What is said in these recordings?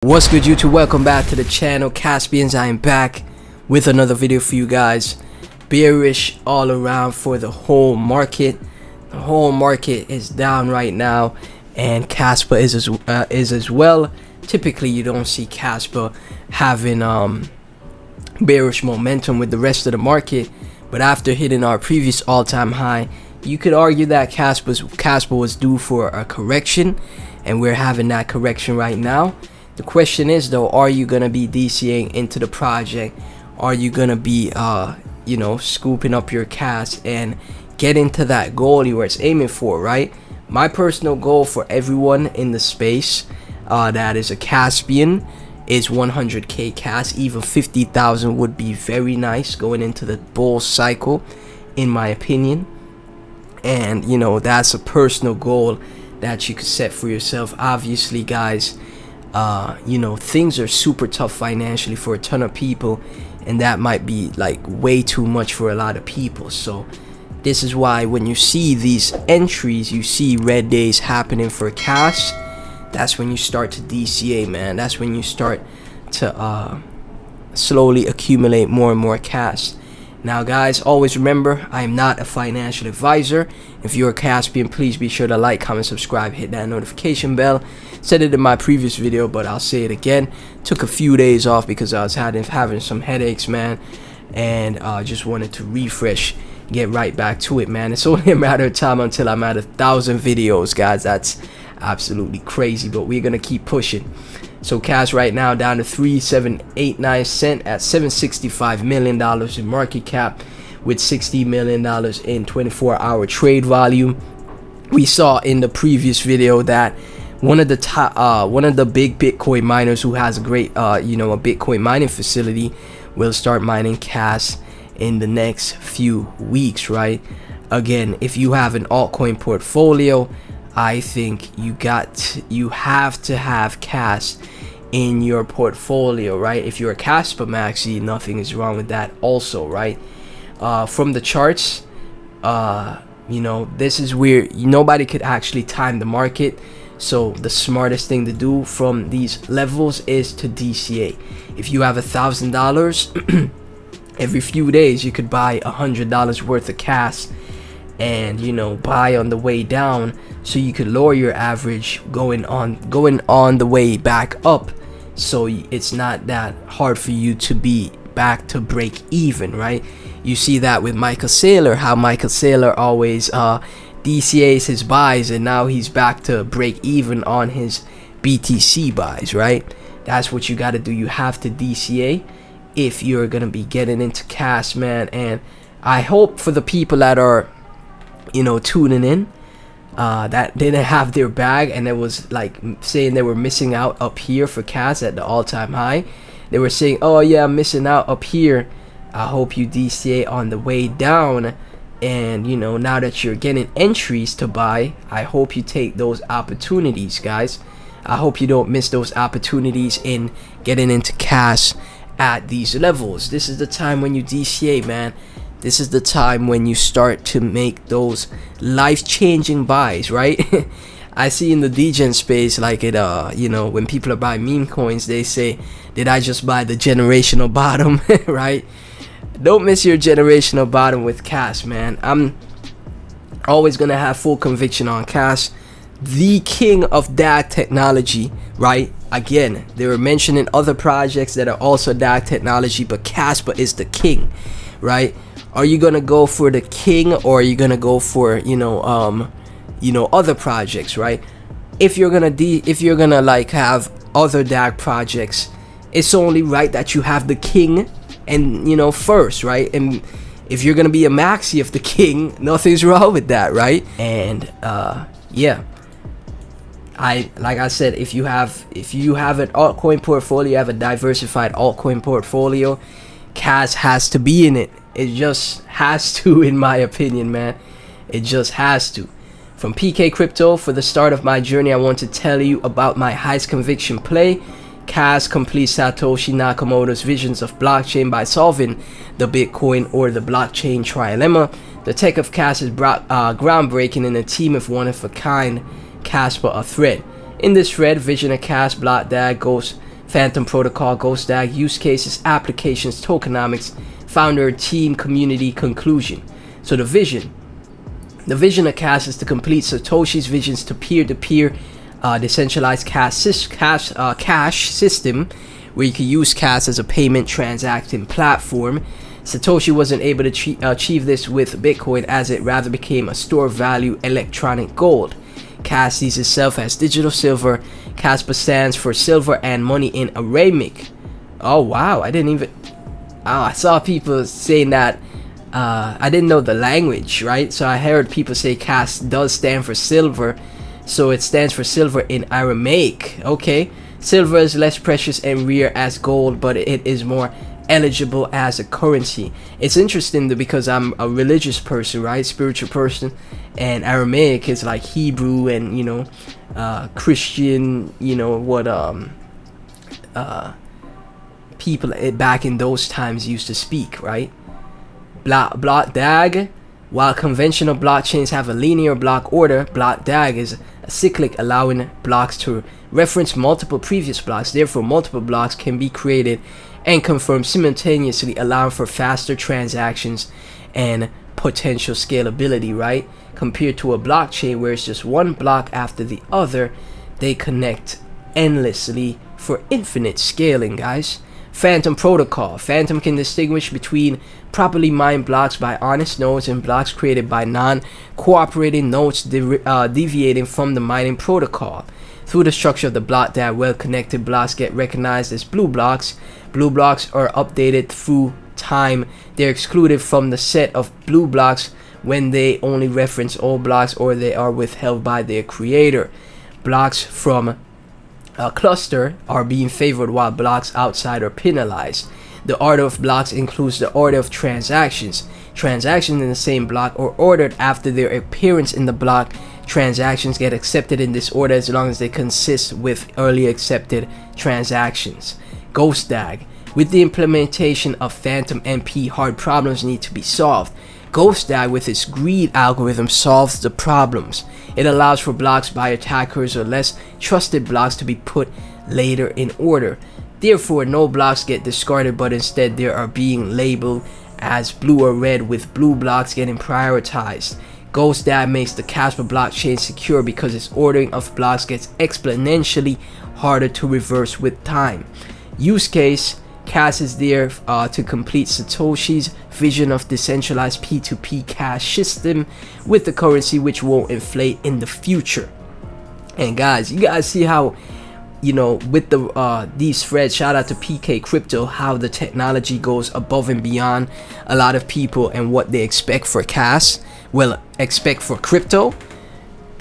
What's good, YouTube? Welcome back to the channel. Caspians, I am back with another video for you guys. Bearish all around for the whole market. The whole market is down right now, and Kaspa is as well. Typically you don't see Kaspa having bearish momentum with the rest of the market, but after hitting our previous all-time high, you could argue that Kaspa was due for a correction, and we're having that correction right now. The question is though, are you gonna be DCAing into the project? Are you gonna be scooping up your cash and get into that goal you were aiming for, right? My personal goal for everyone in the space that is a Caspian is 100k cash. Even 50,000 would be very nice going into the bull cycle, in my opinion. And that's a personal goal that you could set for yourself. Obviously, guys, things are super tough financially for a ton of people, and that might be like way too much for a lot of people. So this is why when you see these entries, you see red days happening for cash, that's when you start to DCA, man. That's when you start to slowly accumulate more and more cash. Now guys, always remember, I am not a financial advisor. If you're a Caspian, please be sure to like, comment, subscribe, hit that notification bell. Said it in my previous video, but I'll say it again. Took a few days off because I was having some headaches, man, and just wanted to refresh, get right back to it, man. It's only a matter of time until I'm at 1,000 videos, guys. That's absolutely crazy, but we're gonna keep pushing. So cash right now down to 3.789 cents at $765 million in market cap, with $60 million in 24-hour trade volume. We saw in the previous video that one of the big Bitcoin miners who has a great a Bitcoin mining facility will start mining cash in the next few weeks, right? Again, if you have an altcoin portfolio, I think you have to have cash in your portfolio, right? If you're a Kaspa maxi, nothing is wrong with that also, right? From the charts, this is where nobody could actually time the market. So the smartest thing to do from these levels is to DCA. If you have $1,000, every few days you could buy $100 worth of cash, and buy on the way down, so you could lower your average going on the way back up, so it's not that hard for you to be back to break even, right? You see that with Michael Saylor, how Michael Saylor always DCAs his buys, and now he's back to break even on his BTC buys, right? That's what you got to do. You have to DCA if you're gonna be getting into cash, man. And I hope for the people that are tuning in that didn't have their bag, and it was like saying they were missing out up here for cash at the all-time high. They were saying, oh yeah, I'm missing out up here. I hope you DCA on the way down, and now that you're getting entries to buy, I hope you take those opportunities, guys. I hope you don't miss those opportunities in getting into cash at these levels. This is the time when you DCA, man. This is the time when you start to make those life-changing buys, right? I see in the degen space, like it when people are buying meme coins, they say, did I just buy the generational bottom? Right? Don't miss your generational bottom with cash, man. I'm always gonna have full conviction on cash, the king of DAG technology, right? Again, they were mentioning other projects that are also DAG technology, but Kaspa is the king, right? Are you gonna go for the king, or are you gonna go for other projects, right? If you're gonna like have other DAG projects, it's only right that you have the king and first, right? And if you're gonna be a maxi of the king, nothing's wrong with that, right? And yeah, like I said, if you have an altcoin portfolio, you have a diversified altcoin portfolio, cash has to be in it. It just has to, in my opinion, man. It just has to. From PK Crypto, for the start of my journey, I want to tell you about my highest conviction play. Cash completes Satoshi Nakamoto's visions of blockchain by solving the Bitcoin or the blockchain trilemma. The tech of Cash is groundbreaking, in a team of one-of-a-kind Kaspa a thread. In this thread, Vision of Cash block that goes Phantom Protocol, Ghost DAG, use cases, applications, tokenomics, founder, team, community, conclusion. So the vision of CAS is to complete Satoshi's visions to peer-to-peer decentralized cash system, where you can use CAS as a payment transacting platform. Satoshi wasn't able to achieve this with Bitcoin, as it rather became a store of value electronic gold. CAS sees itself as digital silver. Kaspa stands for silver and money in Aramaic. Oh wow, I didn't even... I saw people saying that. I didn't know the language, right? So I heard people say CAS does stand for silver. So it stands for silver in Aramaic. Okay. Silver is less precious and rare as gold, but it is more eligible as a currency. It's interesting though, because I'm a religious person, right? Spiritual person, and Aramaic is like Hebrew and, you know, Christian, you know, what people back in those times used to speak, right? Block DAG. While conventional blockchains have a linear block order, block DAG is a cyclic, allowing blocks to reference multiple previous blocks. Therefore, multiple blocks can be created and confirmed simultaneously, allowing for faster transactions and potential scalability, right? Compared to a blockchain where it's just one block after the other, they connect endlessly for infinite scaling, guys. Phantom Protocol. Phantom can distinguish between properly mined blocks by honest nodes and blocks created by non-cooperating nodes deviating from the mining protocol. Through the structure of the block DAG, well-connected blocks get recognized as blue blocks. Blue blocks are updated through time. They're excluded from the set of blue blocks when they only reference old blocks or they are withheld by their creator. Blocks from a cluster are being favored while blocks outside are penalized. The order of blocks includes the order of transactions. Transactions in the same block are ordered after their appearance in the block. Transactions get accepted in this order as long as they consist with earlier accepted transactions. Ghost DAG. With the implementation of Phantom MP, hard problems need to be solved. Ghost DAG, with its greed algorithm, solves the problems. It allows for blocks by attackers or less trusted blocks to be put later in order. Therefore, no blocks get discarded, but instead they are being labeled as blue or red, with blue blocks getting prioritized. Ghost DAG makes the Kaspa blockchain secure because its ordering of blocks gets exponentially harder to reverse with time. Use case: CAS is there to complete Satoshi's vision of decentralized P2P cash system with the currency which won't inflate in the future. And guys, you guys see how, you know, with the these threads, shout out to PK Crypto, how the technology goes above and beyond a lot of people and what they expect for CAS, well, expect for crypto.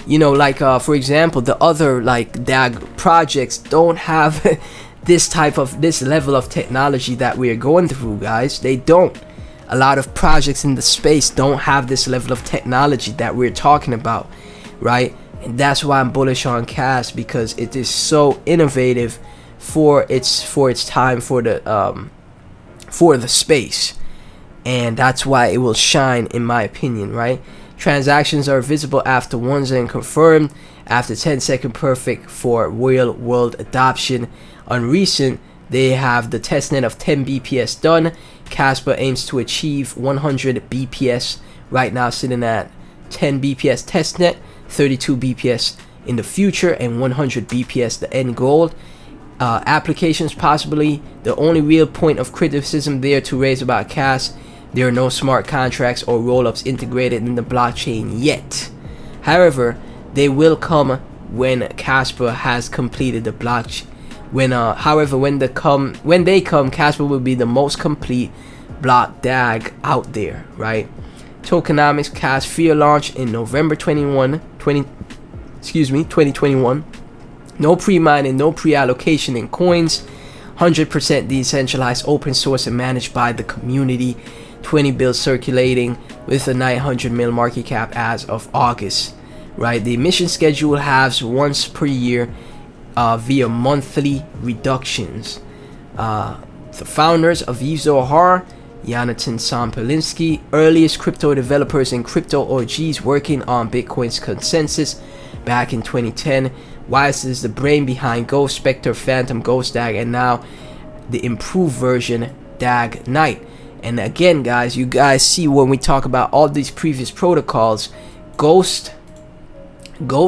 You know, like for example, the other like DAG projects don't have this level of technology that we are going through, guys. They don't. A lot of projects in the space don't have this level of technology that we're talking about, right? And that's why I'm bullish on CAS, because it is so innovative for its time, for the space, and that's why it will shine, in my opinion, right? Transactions are visible after one's and confirmed after 10-second perfect for real world adoption. On recent, they have the testnet of 10 BPS done. Kaspa aims to achieve 100 BPS right now, sitting at 10 BPS testnet, 32 BPS in the future, and 100 BPS the end goal. Applications possibly the only real point of criticism there to raise about CAS. There are no smart contracts or rollups integrated in the blockchain yet. However, they will come when Kaspa has completed the blockchain. When they come, Kaspa will be the most complete block DAG out there, right? Tokenomics CAS fear launch in November 2021. No pre-mining, no pre-allocation in coins. 100% decentralized, open source, and managed by the community. 20 bills circulating with a 900 mil market cap as of August, right? The emission schedule halves once per year via monthly reductions. The founders of Zohar, Jonathan Sampelinski, earliest crypto developers and crypto OGs working on Bitcoin's consensus back in 2010, YS is the brain behind Ghost, Spectre, Phantom, Ghost Dag, and now the improved version Dag Knight. And again, guys, you guys see when we talk about all these previous protocols, Ghost,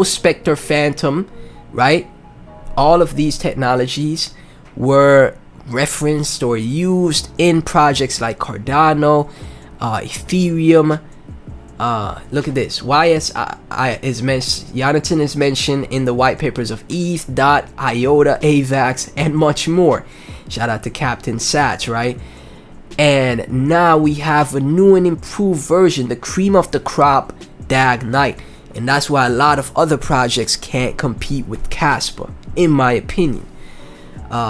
Spectre, Phantom, right? All of these technologies were referenced or used in projects like Cardano, Ethereum. Look at this. Jonathan is mentioned in the white papers of ETH, DOT, IOTA, AVAX, and much more. Shout out to Captain Sats, right? And now we have a new and improved version, the cream of the crop, Dag Knight. And that's why a lot of other projects can't compete with Kaspa, in my opinion.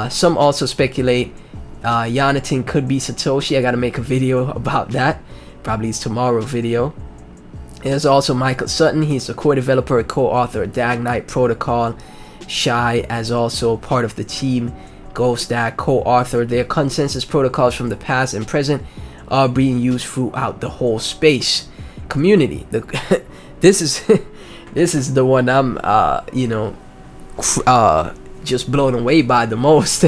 Some also speculate Jonathan could be Satoshi. I gotta make a video about that. Probably it's tomorrow video. There's also Michael Sutton. He's a core developer and co-author of Dag Knight protocol. Shy as also part of the team. Ghost Dag co-author. Their consensus protocols from the past and present are being used throughout the whole space community. This is the one I'm just blown away by the most.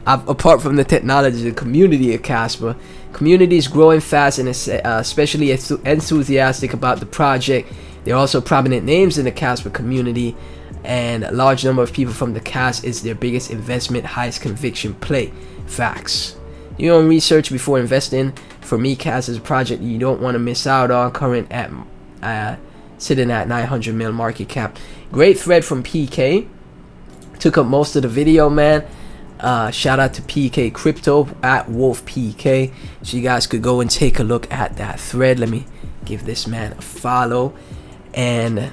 Apart from the technology, the community of Kaspa. Community is growing fast and is especially enthusiastic about the project. There are also prominent names in the Kaspa community, and a large number of people from the cast is their biggest investment, highest conviction play. Facts. Do your own research before investing. For me, Kaspa is a project you don't want to miss out on. Current at sitting at 900 mil market cap. Great thread from PK. Took up most of the video, man. Shout out to PK Crypto at Wolf PK, so you guys could go and take a look at that thread. Let me give this man a follow. And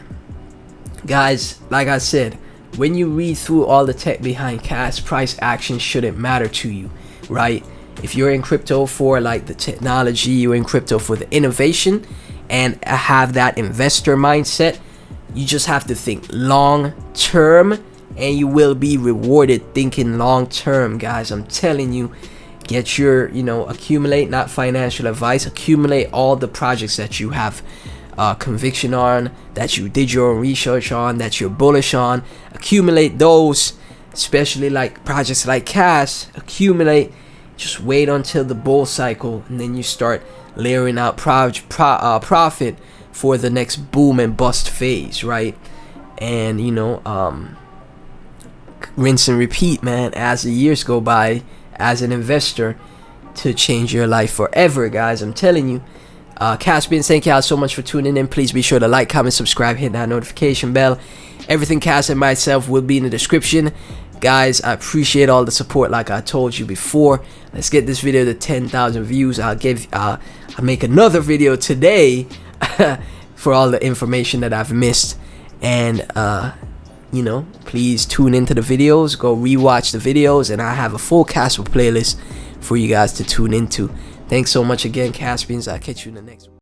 guys, like I said, when you read through all the tech behind Kaspa, price action shouldn't matter to you, right? If you're in crypto for like the technology, you're in crypto for the innovation and have that investor mindset, you just have to think long term, and you will be rewarded thinking long term, guys. I'm telling you, get your, accumulate, not financial advice, accumulate all the projects that you have conviction on, that you did your own research on, that you're bullish on. Accumulate those, especially like projects like Cash. Accumulate, just wait until the bull cycle, and then you start layering out profit for the next boom and bust phase, right? And rinse and repeat, man, as the years go by as an investor, to change your life forever, guys. I'm telling you. Caspian, thank y'all so much for tuning in. Please be sure to like, comment, subscribe, hit that notification bell. Everything Cas and myself will be in the description. Guys, I appreciate all the support like I told you before. Let's get this video to 10,000 views. I'll make another video today for all the information that I've missed. And please tune into the videos, go rewatch the videos, and I have a full Kaspa playlist for you guys to tune into. Thanks so much again, Caspians. I'll catch you in the next one.